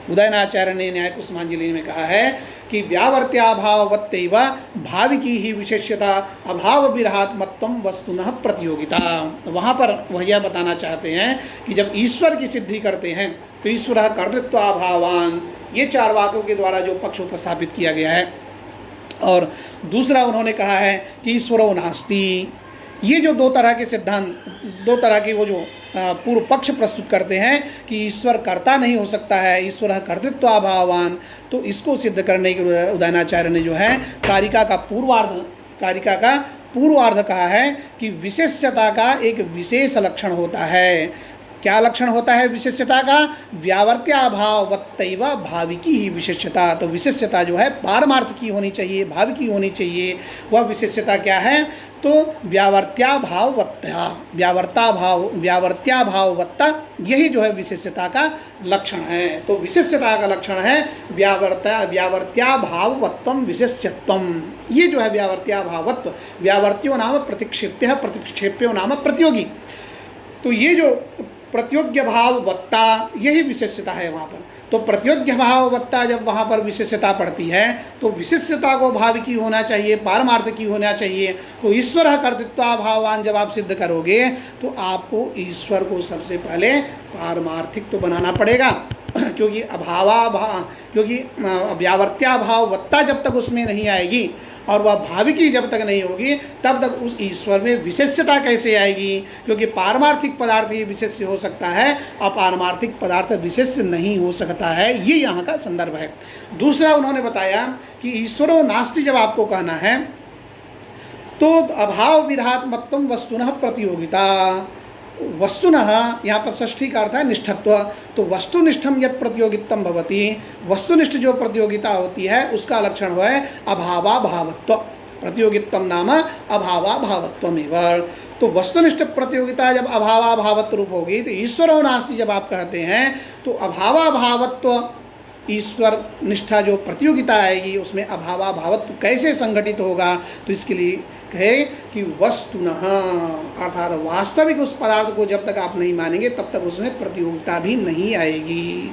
उदयनाचार्य ने न्याय कुसुमांजलि में कहा है कि व्यावर्त्याभाववत्तैव भाविकी ही विशेष्यता अभाव विरहात्मत्वम वस्तुनः प्रतियोगिता। वहाँ पर वह यह बताना चाहते हैं कि जब ईश्वर की सिद्धि करते हैं तो ईश्वर कर्तृत्वाभावान, ये चार वाक्यों के द्वारा जो पक्ष उपस्थापित किया गया है। और दूसरा उन्होंने कहा है कि ईश्वरो नास्ति। ये जो दो तरह के सिद्धांत, दो तरह के वो जो पूर्व पक्ष प्रस्तुत करते हैं कि ईश्वर कर्ता नहीं हो सकता है, ईश्वर कर्तृत्वाभावान, तो इसको सिद्ध करने के लिए उदयनाचार्य ने जो है कारिका का पूर्वार्ध कहा है कि विशेष्यता का एक विशेष लक्षण होता है। क्या लक्षण होता है विशेष्यता का? व्यावर्त्याभाववत्तैव भाविकी ही विशेष्यता। तो विशेष्यता जो है पारमार्थ की होनी चाहिए, भाविकी होनी चाहिए। वह विशेष्यता क्या है? तो व्यावर्त्याभाववत्ता, यही जो है विशेष्यता का लक्षण है। तो विशेष्यता का लक्षण है व्यावर्त्याभाववत्वम विशेष्यत्वम। ये जो है व्यावर्त्याभावत्व, व्यावर्त्यो नाम प्रतिक्षेप्य, प्रतिक्षेप्यो नाम प्रतियोगी। तो ये जो प्रतियोग्य भाव वत्ता, यही विशेष्यता है वहाँ पर। तो प्रतियोग्य भाव वत्ता जब वहाँ पर विशेष्यता पड़ती है तो विशेष्यता को भाव की होना चाहिए, पारमार्थ की होना चाहिए। तो ईश्वर कर्तृत्वाभावान जब आप सिद्ध करोगे तो आपको ईश्वर को सबसे पहले पारमार्थिक तो बनाना पड़ेगा, क्योंकि क्योंकि व्यावर्त्याभाव वत्ता जब तक उसमें नहीं आएगी और वह भाविकी जब तक नहीं होगी तब तक उस ईश्वर में विशेष्यता कैसे आएगी? क्योंकि पारमार्थिक पदार्थ ही विशेष्य हो सकता है, अपारमार्थिक पदार्थ विशेष्य नहीं हो सकता है। ये यहाँ का संदर्भ है। दूसरा उन्होंने बताया कि ईश्वरो नास्ति जब आपको कहना है तो अभाव विरहात्मत्वम वस्तुनः प्रतियोगिता। वस्तुनः यहाँ पर षष्ठी का अर्थ है निष्ठत्व। तो वस्तुनिष्ठम यत् प्रतियोगित्वम भवति, वस्तुनिष्ठ जो प्रतियोगिता होती है उसका लक्षण है अभावाभावत्व। प्रतियोगित्वम नाम अभावाभावत्वमेव। तो वस्तुनिष्ठ प्रतियोगिता जब अभावाभावत्व रूप होगी तो ईश्वरो नास्ति जब आप कहते हैं तो अभावाभावत्व, ईश्वर निष्ठा जो प्रतियोगिता आएगी उसमें अभावाभावत्व कैसे संगठित होगा? तो इसके लिए कहे कि वस्तुनः, अर्थात वास्तविक उस पदार्थ को जब तक आप नहीं मानेंगे तब तक उसमें प्रतियोगिता भी नहीं आएगी।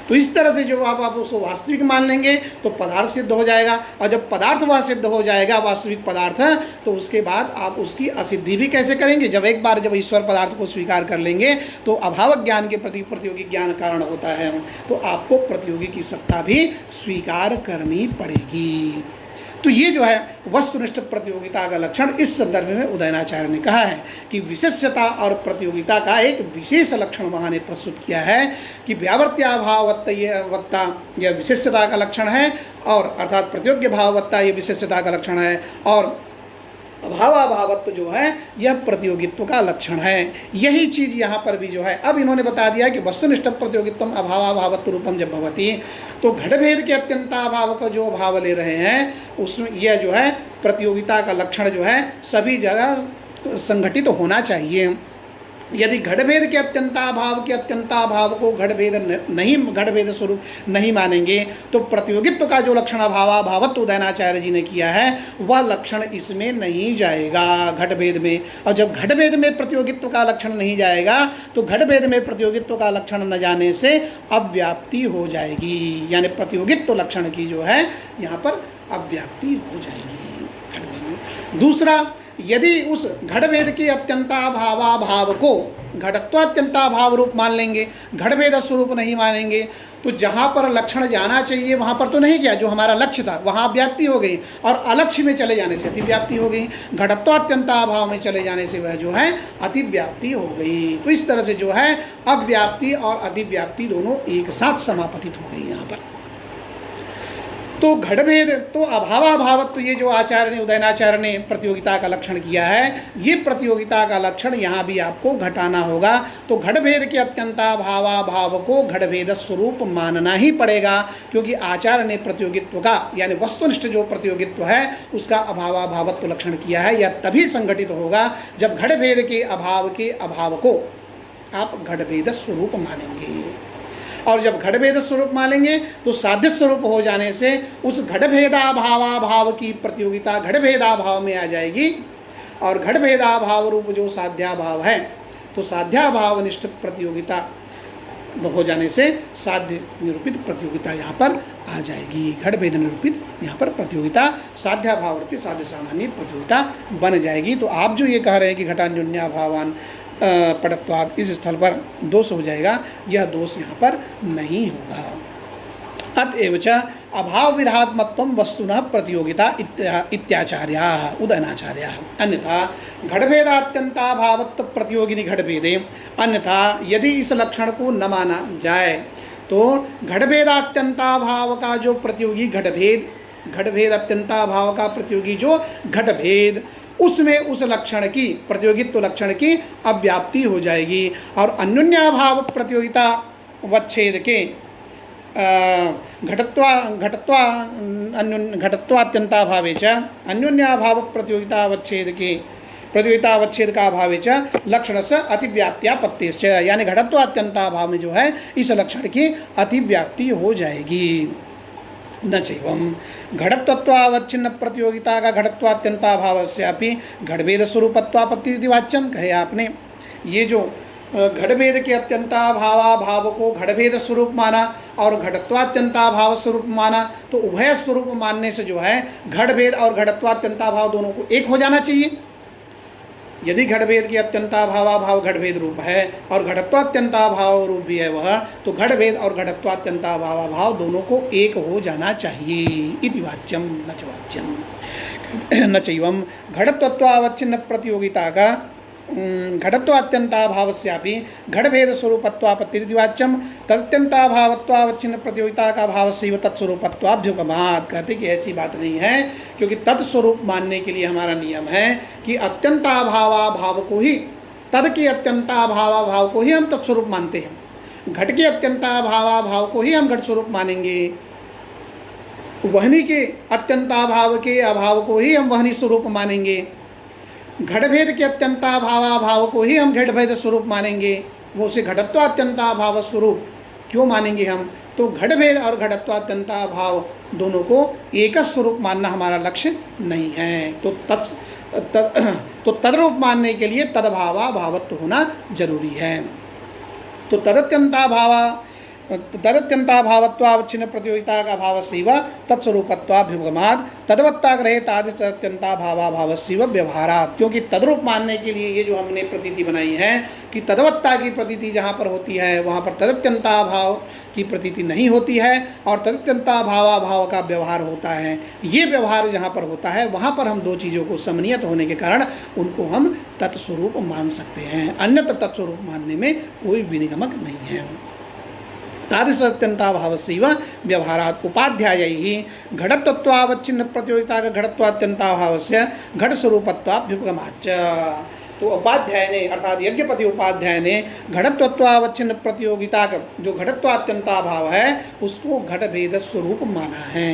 तो इस तरह से जो आप उसको वास्तविक मान लेंगे तो पदार्थ सिद्ध हो जाएगा, और जब पदार्थ वह सिद्ध हो जाएगा वास्तविक पदार्थ, तो उसके बाद आप उसकी असिद्धि भी कैसे करेंगे? जब एक बार जब ईश्वर पदार्थ को स्वीकार कर लेंगे तो अभाव ज्ञान के प्रति प्रतियोगी ज्ञान कारण होता है, तो आपको प्रतियोगी की सत्ता भी स्वीकार करनी पड़ेगी। तो ये जो है वस्तुनिष्ठ प्रतियोगिता का लक्षण इस संदर्भ में उदयनाचार्य ने कहा है कि विशेष्यता और प्रतियोगिता का एक विशेष लक्षण वहाँ ने प्रस्तुत किया है कि व्यावर्त्याभाववत्ता यह विशेष्यता का लक्षण है, और अर्थात प्रतियोग्य भाववत्ता ये विशेष्यता का लक्षण है, और अभावाभावत्व जो है यह प्रतियोगित्व का लक्षण है। यही चीज़ यहाँ पर भी जो है अब इन्होंने बता दिया कि वस्तुनिष्ठ प्रतियोगित्वम अभावाभावत्व रूपम जब भवति, तो घटभेद के अत्यंताभाव का जो भाव ले रहे हैं उसमें यह जो है प्रतियोगिता का लक्षण जो है सभी जगह संगठित होना चाहिए। यदि घटभेद के अत्यंताभाव के अत्यंताभाव को घटभेद स्वरूप नहीं मानेंगे तो प्रतियोगित्व का जो लक्षण अभावाभावत्व उदयनाचार्य जी ने किया है वह लक्षण इसमें नहीं जाएगा घटभेद में। और जब घटभेद में प्रतियोगित्व का लक्षण नहीं जाएगा तो घटभेद में प्रतियोगित्व का लक्षण न जाने से अव्याप्ति हो जाएगी, यानी प्रतियोगित्व लक्षण की जो है यहाँ पर अव्याप्ति हो जाएगी घटभेद में। दूसरा, यदि उस घटभेद के अत्यंताभावाभाव को घटत्वात्यंताभाव रूप मान लेंगे, घटभेद स्वरूप नहीं मानेंगे, तो जहाँ पर लक्षण जाना चाहिए वहाँ पर तो नहीं गया, जो हमारा लक्ष्य था वहाँ व्याप्ति हो गई, और अलक्ष्य में चले जाने से अतिव्याप्ति हो गई, घटत्वात्यंताभाव में चले जाने से वह जो है अतिव्याप्ति हो गई। तो इस तरह से जो है अव्याप्ति और अतिव्याप्ति दोनों एक साथ समापतित हो गई यहाँ पर। तो घटभेद तो अभावाभावत्व, ये जो आचार्य ने उदयनाचार्य ने प्रतियोगिता का लक्षण किया है, ये प्रतियोगिता का लक्षण यहाँ भी आपको घटाना होगा। तो घटभेद के अत्यंताभावाभाव को घटभेद स्वरूप मानना ही पड़ेगा, क्योंकि आचार्य ने प्रतियोगित्व का यानी वस्तुनिष्ठ जो प्रतियोगित्व है उसका अभावाभावत्व लक्षण किया है। यह तभी संगठित होगा जब घटभेद के अभाव को आप घटभेद स्वरूप मानेंगे, और जब घटभेद स्वरूप मानेंगे तो साध्य स्वरूप हो जाने से उस घटभेदाभावाभाव की प्रतियोगिता घटभेदाभाव में आ जाएगी, और घटभेदाभाव रूप जो साध्याभाव है तो साध्याभाव निष्ठ प्रतियोगिता हो जाने से साध्य निरूपित प्रतियोगिता यहाँ पर आ जाएगी। घटभेद निरूपित यहाँ पर प्रतियोगिता साध्याभाववर्ती साध्य सामान्य प्रतियोगिता बन जाएगी। तो आप जो ये कह रहे हैं कि घटान्योन्याभावान पटत्वाद, इस स्थल पर दोष हो जाएगा, यह दोष यहाँ पर नहीं होगा। अतएव च अभाव विरात्मत्वं वस्तुनः प्रतियोगिता इत्याचार्याः उदयनाचार्याः। अन्यथा घटभेदात्यंताभावत्व प्रतियोगिनी घटभेदे, अन्यथा यदि इस लक्षण को न माना जाए तो घटभेदात्यंताभाव का जो प्रतियोगी घटभेद अत्यंताभाव का प्रतियोगी जो घटभेद, उसमें उस लक्षण की प्रतियोगित्व लक्षण की अव्याप्ति हो जाएगी, और अन्योन्याभाव प्रतियोगिता वच्छेद के घटत्वात्यंताभावे च अन्योन्याभाव प्रतियोगितावच्छेद का अभावे च लक्षण से अतिव्याप्त्यापत्तिश्च, यानी घटत्वात्यंताभाव में जो है इस लक्षण की अतिव्याप्ति हो जाएगी। न चैवं घटत्वत्वावच्छिन्न प्रतियोगिता का घटत्वात्यंताभावस्यापि घटभेद स्वरूपत्वापत्ति वाच्यम कहे आपने। ये जो घटभेद के अत्यंताभावाभाव को घटभेद स्वरूप माना और घटत्वात्यंताभाव स्वरूप माना, तो उभय स्वरूप मानने से जो है घटभेद और घटत्वात्यंताभाव दोनों को एक हो जाना चाहिए। यदि घटभेद के अत्यंताभावाभाव घटभेद रूप है और घटत्वात्यंताभाव रूप भी है वह, तो घटभेद और घटत्वात्यंताभावाभाव दोनों को एक हो जाना चाहिए। इति वाच्यम न च वाच्यम न चैवं घटत्वत्वावच्छिन्न प्रतियोगिता का घटत्वात्यंताभावस्यापि घटभेद स्वरूपत्वापत्ति वाच्यम तदत्यंताभावत्वावच्छिन्न प्रतियोगिता का भाव से तत्स्वरूपत्वाभ्युपमात्। कहते कि ऐसी बात नहीं है, क्योंकि तत्स्वरूप मानने के लिए हमारा नियम है कि अत्यंताभावाभाव को ही तद के अत्यंताभावाभाव को ही हम तत्स्वरूप मानते हैं, घट के अत्यंताभावाभाव को ही हम घट स्वरूप मानेंगे, वहनी के अत्यंताभाव के अभाव को ही हम वहनी स्वरूप मानेंगे, घटभेद के अत्यंताभावाभाव को ही हम घटभेद स्वरूप मानेंगे, वो उसे घटत्वात्यंताभाव स्वरूप क्यों मानेंगे हम? तो घटभेद और घटत्वात्यंताभाव दोनों को एक स्वरूप मानना हमारा लक्ष्य नहीं है। तो तदरूप मानने के लिए तदभावाभावत्व होना जरूरी है। तो तदत्यंताभावत्वावच्छिन्न प्रतियोगिता का भाव सेव तत्स्वरूपत्वाभ्युपगमात् तदवत्ताग्रहे तादृत्यंताभावाभावस्यैव व्यवहारात्। क्योंकि तदरूप मानने के लिए ये जो हमने प्रतीति बनाई है कि तदवत्ता की प्रतीति जहाँ पर होती है वहाँ पर तदत्यंताभाव की प्रतीति नहीं होती है और तदत्यंताभावाभाव का व्यवहार होता है। ये व्यवहार जहाँ पर होता है वहाँ पर हम दो चीज़ों को समन्वित होने के कारण उनको हम तत्स्वरूप मान सकते हैं, अन्यथा तत्स्वरूप मानने में कोई विनिगमक नहीं है। तादृशत्यंताभावस्यैव व्यवहारात् उपाध्यायैः घटत्वत्वावच्छिन्न प्रतियोगिता का घटत्वात्यंताभावस्य घट स्वरूपत्वाभ्युपगमाच्च। तो उपाध्याय ने अर्थात यज्ञपति उपाध्याय ने घटत्वत्वावच्छिन्न प्रतियोगिता का जो घटत्वात्यंता भाव है उसको घट भेद स्वरूप माना है।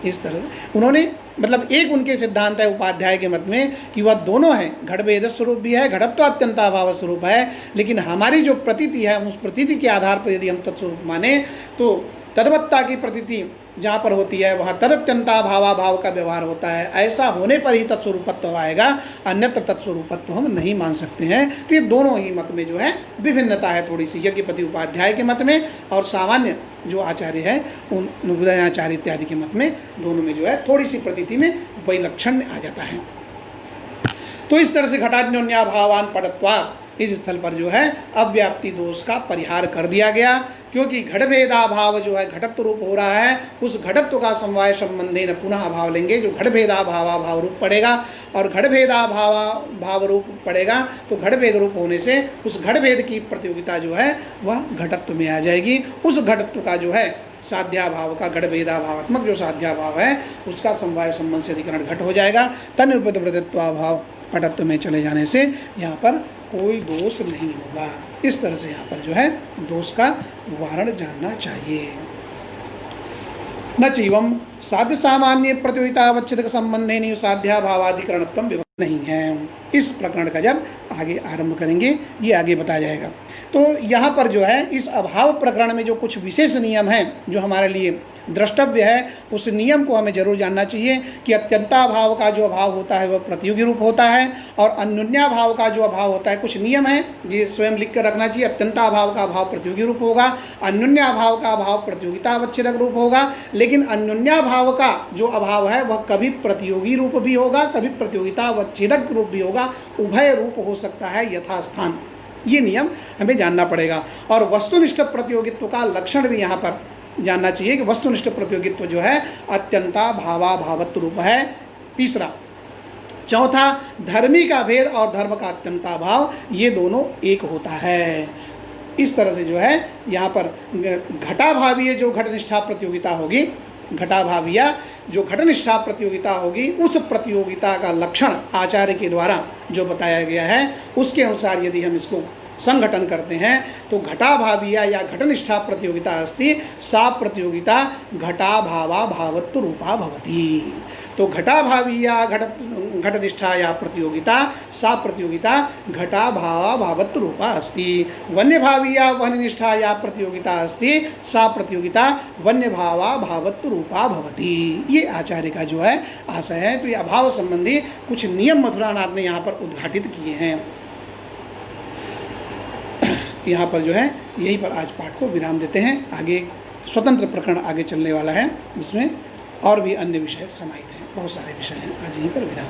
इस तरह उन्होंने मतलब एक उनके सिद्धांत है उपाध्याय के मत में कि वह दोनों है, घट भेद स्वरूप भी है, घटत्वात्यंता भाव स्वरूप है, लेकिन हमारी जो प्रतीति है उस प्रतीति के आधार पर यदि हम तत्स्वरूप माने तो तद्वत्ता की प्रतीति जहाँ पर होती है वहाँ तदत्यंता भावाभाव का व्यवहार होता है। ऐसा होने पर ही तत्स्वरूपत्व आएगा, अन्यत्र तत्स्वरूपत्व हम नहीं मान सकते हैं। तो ये दोनों ही मत में जो है विभिन्नता है थोड़ी सी, यज्ञपति उपाध्याय के मत में और सामान्य जो आचार्य है उन उदयाचार्य इत्यादि के मत में, दोनों में जो है थोड़ी सी प्रतीति में वैलक्षण्य आ जाता है। तो इस तरह से घटान्योन्या भावान पटत्वा इस स्थल पर जो है अव्याप्ति दोष का परिहार कर दिया गया, क्योंकि घटभेदाभाव जो है घटत्व रूप हो रहा है, उस घटत्व का समवाय संबंधी न पुनः अभाव लेंगे जो घटभेदाभावाभाव रूप पड़ेगा, और घटभेदाभाव रूप पड़ेगा तो घटभेद रूप होने से उस घटभेद की प्रतियोगिता जो है वह घटत्व में आ जाएगी। उस घटत्व का जो है साध्याभाव का घटभेदाभावात्मक जो साध्याभाव है उसका समवाय संबंध से अधिकरण घट हो जाएगा। तन्निरूपित प्रतित्वाभाव पटत्व में चले जाने से यहाँ पर कोई दोष नहीं होगा। इस तरह से यहाँ पर जो है दोष का वारण जानना चाहिए। न चीवम साध्य सामान्य प्रतियोगितावच्छेदक संबंधे नहीं साध्याभावाधिकरणत्व नहीं है। इस प्रकरण का जब आगे आरंभ करेंगे ये आगे बताया जाएगा। तो यहाँ पर जो है इस अभाव प्रकरण में जो कुछ विशेष नियम हैं जो हमारे लिए द्रष्टव्य है, उस नियम को हमें जरूर जानना चाहिए कि अत्यंताभाव का जो अभाव होता है वह प्रतियोगी रूप होता है, और अन्योन्याभाव का जो अभाव होता है कुछ नियम है ये स्वयं लिख कर रखना चाहिए। अत्यंताभाव का अभाव प्रतियोगी रूप होगा, अन्योन्याभाव का अभाव प्रतियोगितावच्छेदक रूप होगा, लेकिन अन्योन्याभाव का जो अभाव है वह कभी प्रतियोगी रूप भी होगा, कभी प्रतियोगितावच्छेदक रूप भी होगा, उभय रूप हो सकता है यथास्थान। ये नियम हमें जानना पड़ेगा। और वस्तुनिष्ठ प्रतियोगित्व का लक्षण भी यहाँ पर जानना चाहिए कि वस्तुनिष्ठ प्रतियोगित्व जो है अत्यंता भावाभावत्व रूप है। तीसरा, चौथा, धर्मी का भेद और धर्म का अत्यंता भाव ये दोनों एक होता है। इस तरह से जो है यहाँ पर घटाभावीय जो घटनिष्ठा प्रतियोगिता होगी, घटाभावीय जो घटनिष्ठा प्रतियोगिता होगी उस प्रतियोगिता का लक्षण आचार्य के द्वारा जो बताया गया है उसके अनुसार यदि हम इसको संघटन करते हैं तो घटाभावीया या घटनिष्ठा प्रतियोगिता अस्ति सा प्रतियोगिता घटाभावा भावत्व रूपा भवति। तो घटाभावीया घटनिष्ठा या प्रतियोगिता सा प्रतियोगिता घटाभावा भावत्व रूपा अस्ति। वन्यभावीया वन्यनिष्ठा या प्रतियोगिता अस्ति सा प्रतियोगिता वन्यभावा भावत्व रूपा भवति। ये आचार्य का जो है आशय है। तो ये अभाव संबंधी कुछ नियम मथुरानाथ ने यहाँ पर उद्घाटित किए हैं। यहाँ पर जो है यहीं पर आज पाठ को विराम देते हैं। आगे स्वतंत्र प्रकरण आगे चलने वाला है जिसमें और भी अन्य विषय समाहित हैं, बहुत सारे विषय हैं। आज यहीं पर विराम।